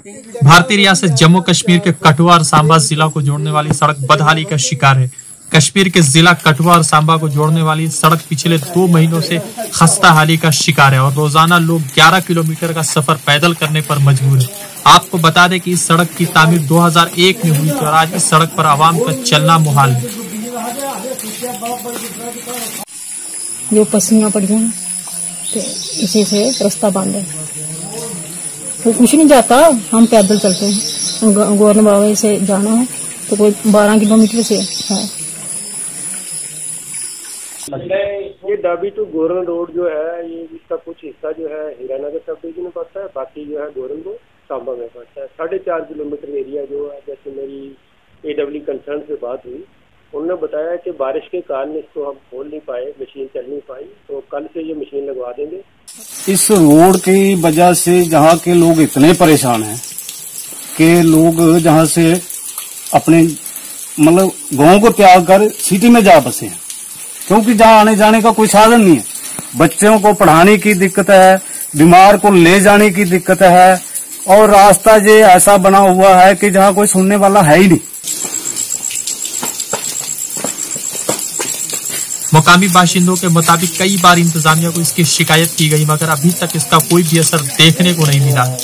भारतीय रियासत जम्मू कश्मीर के कठुआ और सांबा जिला को जोड़ने वाली सड़क बदहाली का शिकार है। कश्मीर के जिला कठुआ और सांबा को जोड़ने वाली सड़क पिछले 2 महीनों से खस्ता हाली का शिकार है और रोजाना लोग 11 किलोमीटर का सफर पैदल करने पर मजबूर है। आपको बता दें कि इस सड़क की तामीर 2001 में हुई थी और आज इस सड़क पर आवाम का चलना मुहाल है। जो पसलियां पड़ी हैं तो इसी से रास्ता बंद है, वो कुछ नहीं जाता, हम पैदल चलते हैं। गवर्नर बाबा से जाना है तो कोई 12 किलोमीटर से है। ये डाबी टू गोरन रोड जो है, ये इसका कुछ हिस्सा जो है हीरानगर सब डिवीजन में पड़ता है, बाकी जो है गोरन को सांबा में पड़ता है। 4.5 किलोमीटर एरिया जो है, जैसे मेरी AWE कंसर्न से बात हुई, उन्होंने बताया कि बारिश के कारण इसको हम खोल नहीं पाए, मशीन चल नहीं पाई, तो कल से ये मशीन लगवा देंगे। इस रोड की वजह से जहाँ के लोग इतने परेशान हैं कि लोग जहाँ से अपने मतलब गांव को त्याग कर सिटी में जा बसे हैं, क्योंकि जहाँ आने जाने का कोई साधन नहीं है। बच्चों को पढ़ाने की दिक्कत है, बीमार को ले जाने की दिक्कत है, और रास्ता ये ऐसा बना हुआ है कि जहाँ कोई सुनने वाला है ही नहीं। मुकामी बाशिंदों के मुताबिक कई बार इंतजामिया को इसकी शिकायत की गई, मगर अभी तक इसका कोई भी असर देखने को नहीं मिला है।